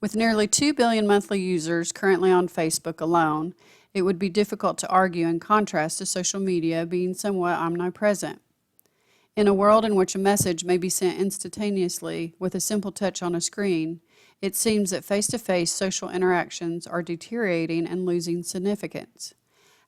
With nearly 2 billion monthly users currently on Facebook alone, it would be difficult to argue in contrast to social media being somewhat omnipresent. In a world in which a message may be sent instantaneously with a simple touch on a screen, it seems that face-to-face social interactions are deteriorating and losing significance.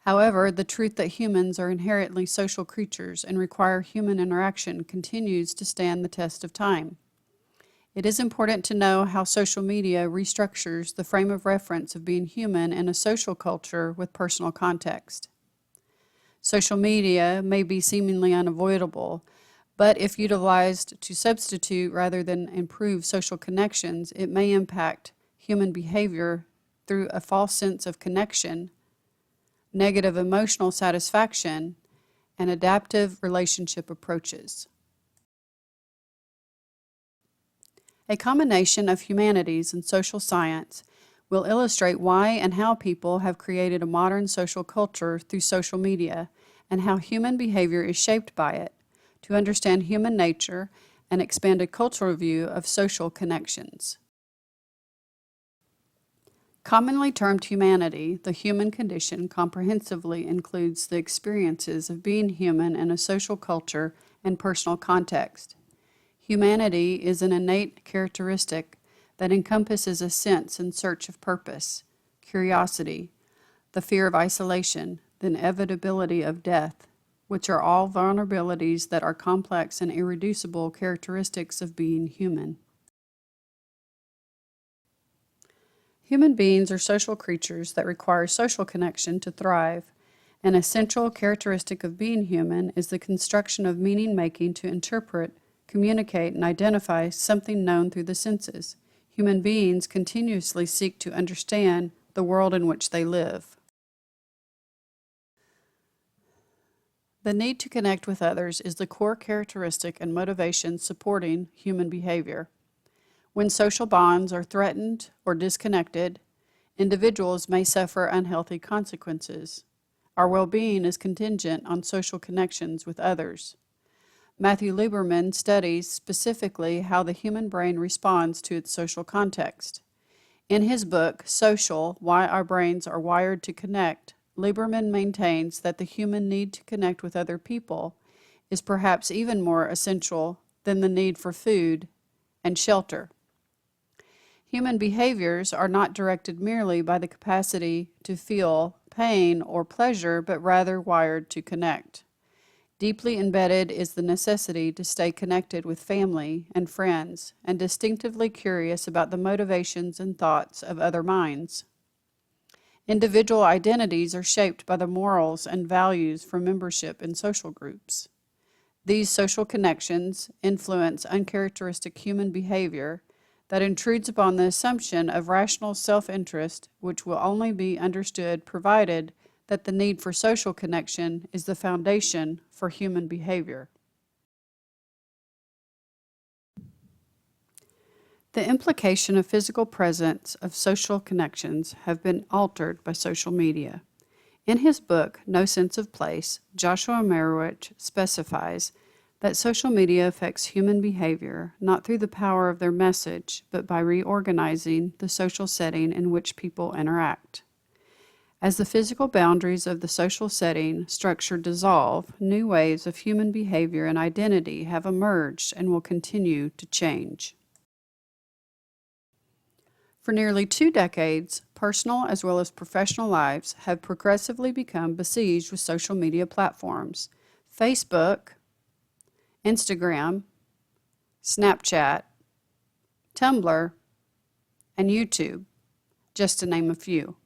However, the truth that humans are inherently social creatures and require human interaction continues to stand the test of time. It is important to know how social media restructures the frame of reference of being human in a social culture with personal context. Social media may be seemingly unavoidable, but if utilized to substitute rather than improve social connections, it may impact human behavior through a false sense of connection, negative emotional satisfaction, and adaptive relationship approaches. A combination of humanities and social science will illustrate why and how people have created a modern social culture through social media and how human behavior is shaped by it, to understand human nature and expand a cultural view of social connections. Commonly termed humanity, the human condition comprehensively includes the experiences of being human in a social culture and personal context. Humanity is an innate characteristic that encompasses a sense and search of purpose, curiosity, the fear of isolation, the inevitability of death, which are all vulnerabilities that are complex and irreducible characteristics of being human. Human beings are social creatures that require social connection to thrive. An essential characteristic of being human is the construction of meaning-making to interpret, communicate, and identify something known through the senses. Human beings continuously seek to understand the world in which they live. The need to connect with others is the core characteristic and motivation supporting human behavior. When social bonds are threatened or disconnected, individuals may suffer unhealthy consequences. Our well-being is contingent on social connections with others. Matthew Lieberman studies specifically how the human brain responds to its social context. In his book, Social: Why Our Brains Are Wired to Connect, Lieberman maintains that the human need to connect with other people is perhaps even more essential than the need for food and shelter. Human behaviors are not directed merely by the capacity to feel pain or pleasure, but rather wired to connect. Deeply embedded is the necessity to stay connected with family and friends and distinctively curious about the motivations and thoughts of other minds. Individual identities are shaped by the morals and values from membership in social groups. These social connections influence uncharacteristic human behavior that intrudes upon the assumption of rational self-interest, which will only be understood provided that the need for social connection is the foundation for human behavior. The implication of physical presence of social connections have been altered by social media. In his book, No Sense of Place, Joshua Merowich specifies that social media affects human behavior not through the power of their message, but by reorganizing the social setting in which people interact. As the physical boundaries of the social setting structure dissolve, new ways of human behavior and identity have emerged and will continue to change. For nearly 2 decades, personal as well as professional lives have progressively become besieged with social media platforms. Facebook, Instagram, Snapchat, Tumblr, and YouTube, just to name a few.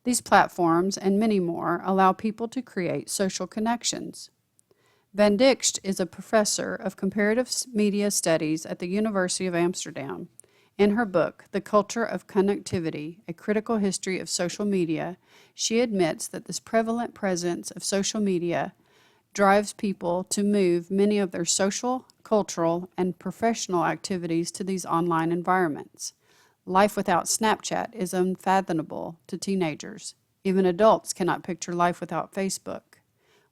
These platforms and many more allow people to create social connections. Van Dijk is a professor of comparative media studies at the University of Amsterdam. In her book, The Culture of Connectivity, A Critical History of Social Media, she admits that this prevalent presence of social media drives people to move many of their social, cultural, and professional activities to these online environments. Life without Snapchat is unfathomable to teenagers. Even adults cannot picture life without Facebook.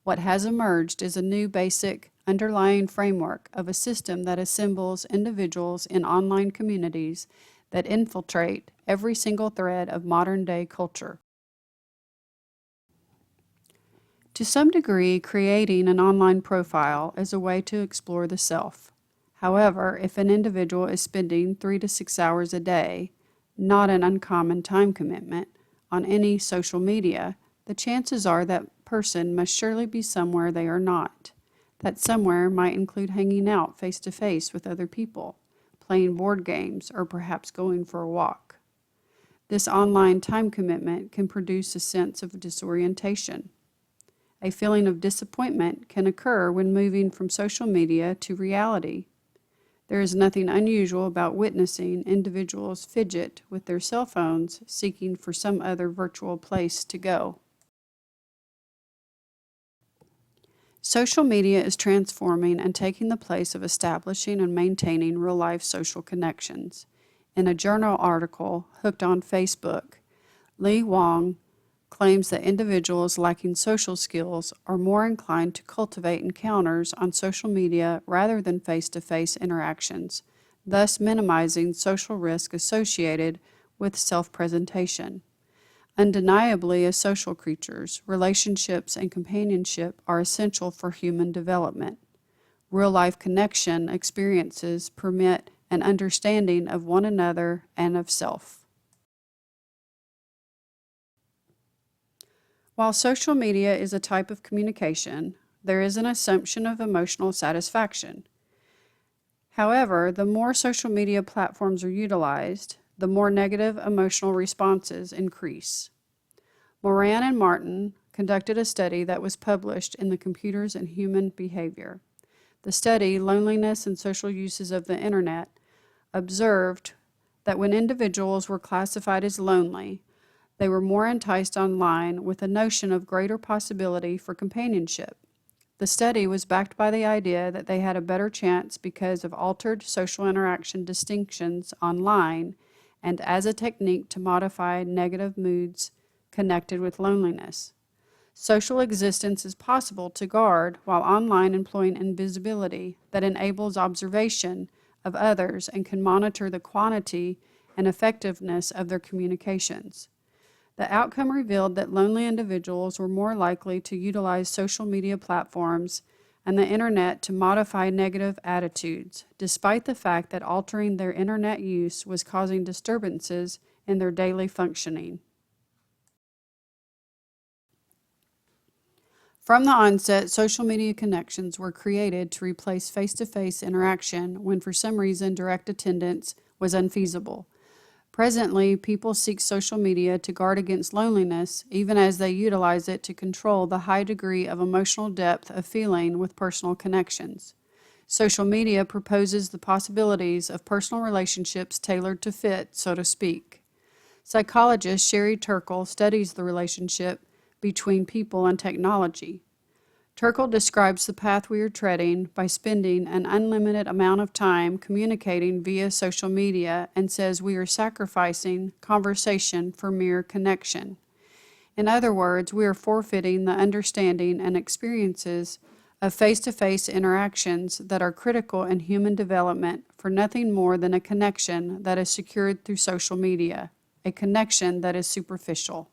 What has emerged is a new basic underlying framework of a system that assembles individuals in online communities that infiltrate every single thread of modern-day culture. To some degree, creating an online profile is a way to explore the self. However, if an individual is spending 3 to 6 hours a day, not an uncommon time commitment, on any social media, the chances are that person must surely be somewhere they are not. That somewhere might include hanging out face-to-face with other people, playing board games, or perhaps going for a walk. This online time commitment can produce a sense of disorientation. A feeling of disappointment can occur when moving from social media to reality. There is nothing unusual about witnessing individuals fidget with their cell phones, seeking for some other virtual place to go. Social media is transforming and taking the place of establishing and maintaining real-life social connections. In a journal article, Hooked on Facebook, Li Wang claims that individuals lacking social skills are more inclined to cultivate encounters on social media rather than face-to-face interactions, thus minimizing social risk associated with self-presentation. Undeniably, as social creatures, relationships and companionship are essential for human development. Real-life connection experiences permit an understanding of one another and of self. While social media is a type of communication, there is an assumption of emotional satisfaction. However, the more social media platforms are utilized, the more negative emotional responses increase. Moran and Martin conducted a study that was published in the Computers and Human Behavior. The study, Loneliness and Social Uses of the Internet, observed that when individuals were classified as lonely, they were more enticed online with a notion of greater possibility for companionship. The study was backed by the idea that they had a better chance because of altered social interaction distinctions online and as a technique to modify negative moods connected with loneliness. Social existence is possible to guard while online employing invisibility that enables observation of others and can monitor the quantity and effectiveness of their communications. The outcome revealed that lonely individuals were more likely to utilize social media platforms and the internet to modify negative attitudes, despite the fact that altering their internet use was causing disturbances in their daily functioning. From the onset, social media connections were created to replace face-to-face interaction when for some reason direct attendance was unfeasible. Presently, people seek social media to guard against loneliness, even as they utilize it to control the high degree of emotional depth of feeling with personal connections. Social media proposes the possibilities of personal relationships tailored to fit, so to speak. Psychologist Sherry Turkle studies the relationship between people and technology. Turkle describes the path we are treading by spending an unlimited amount of time communicating via social media and says we are sacrificing conversation for mere connection. In other words, we are forfeiting the understanding and experiences of face-to-face interactions that are critical in human development for nothing more than a connection that is secured through social media, a connection that is superficial.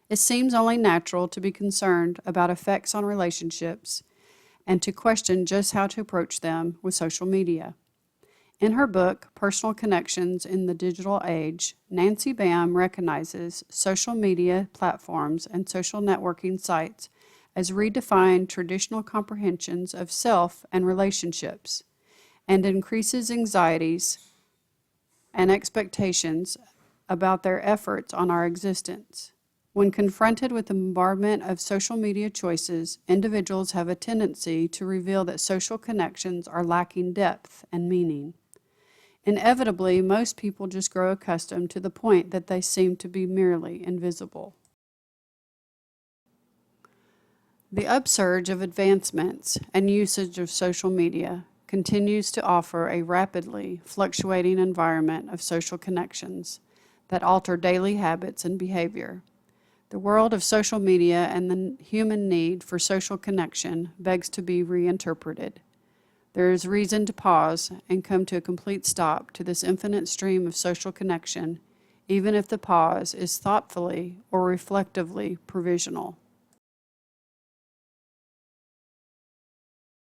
It seems only natural to be concerned about effects on relationships and to question just how to approach them with social media. In her book, Personal Connections in the Digital Age, Nancy Bam recognizes social media platforms and social networking sites as redefined traditional comprehensions of self and relationships, and increases anxieties and expectations about their efforts on our existence. When confronted with the bombardment of social media choices, individuals have a tendency to reveal that social connections are lacking depth and meaning. Inevitably, most people just grow accustomed to the point that they seem to be merely invisible. The upsurge of advancements and usage of social media continues to offer a rapidly fluctuating environment of social connections that alter daily habits and behavior. The world of social media and the human need for social connection begs to be reinterpreted. There is reason to pause and come to a complete stop to this infinite stream of social connection, even if the pause is thoughtfully or reflectively provisional.